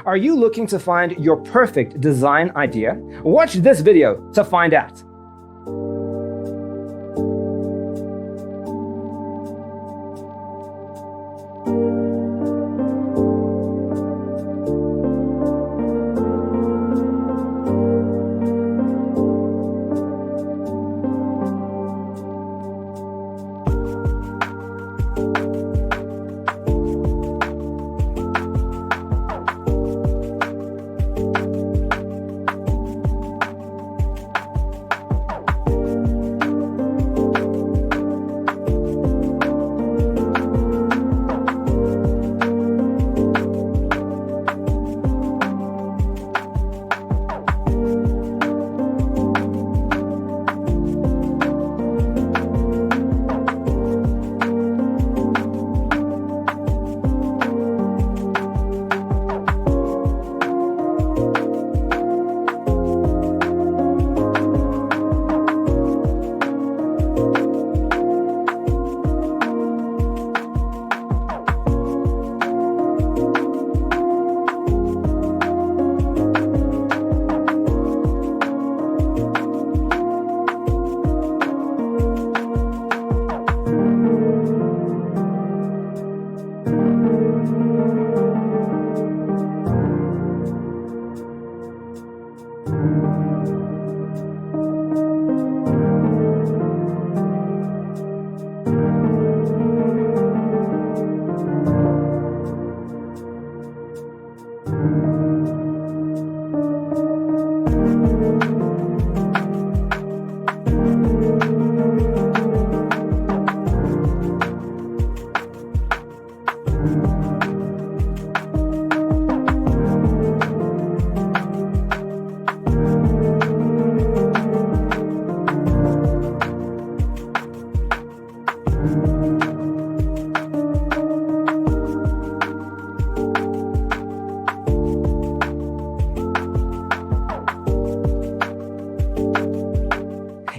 Are you looking to find your perfect design idea? Watch this video to find out.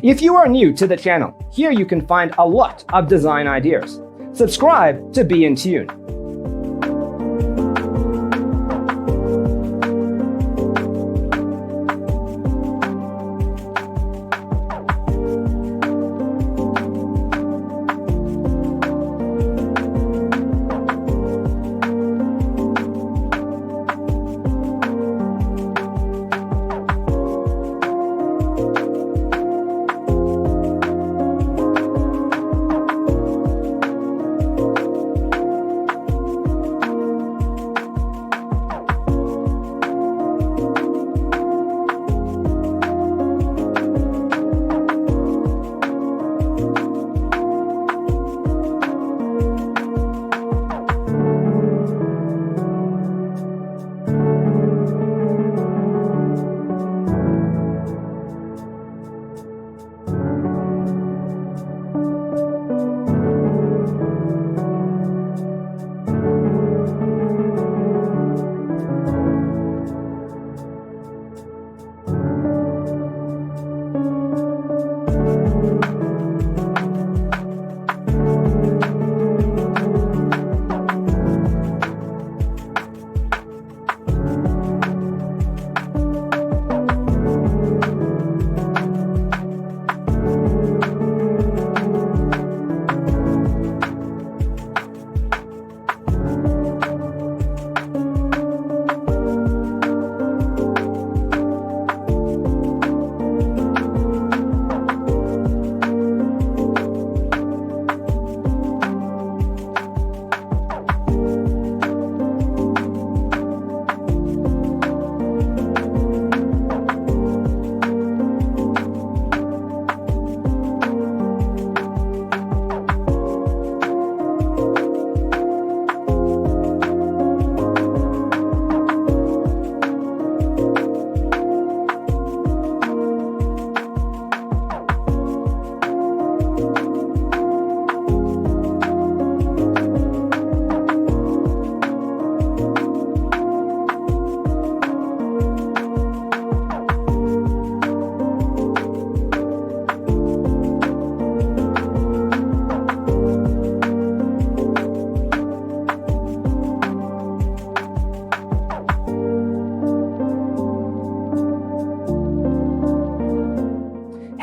If you are new to the channel, here you can find a lot of design ideas. Subscribe to be in tune.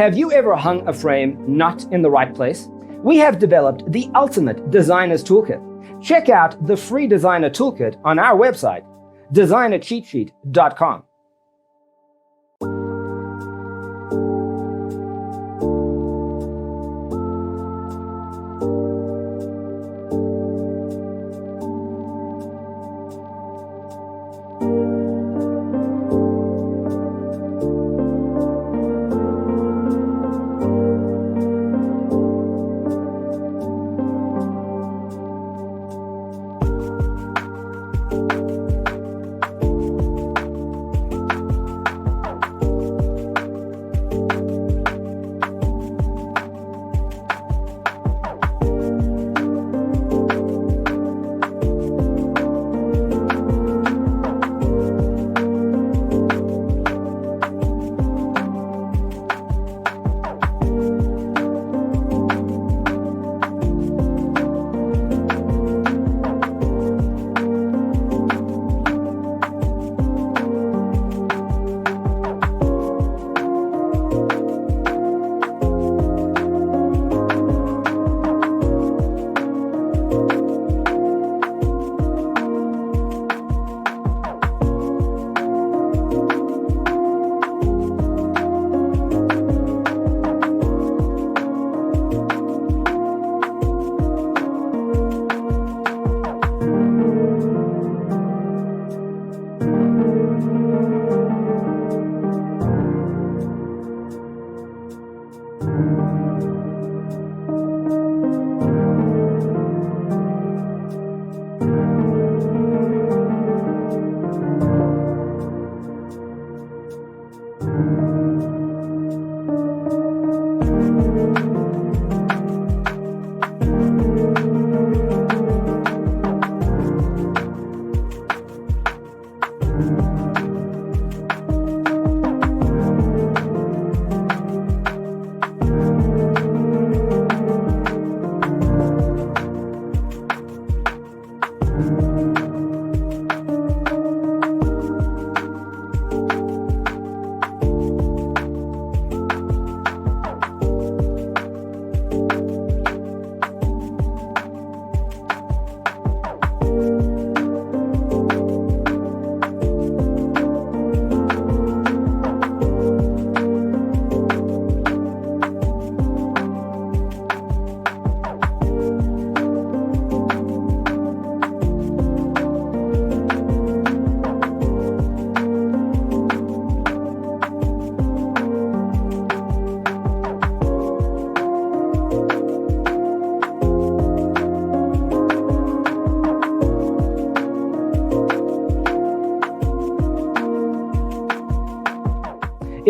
Have you ever hung a frame not in the right place? We have developed the ultimate designer's toolkit. Check out the free designer toolkit on our website, designercheatsheet.com.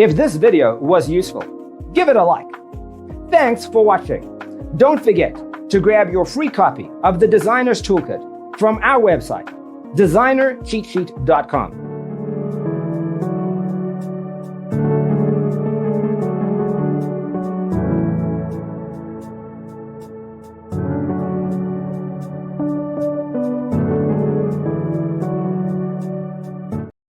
If this video was useful, give it a like. Thanks for watching. Don't forget to grab your free copy of the Designer's Toolkit from our website, designercheatsheet.com.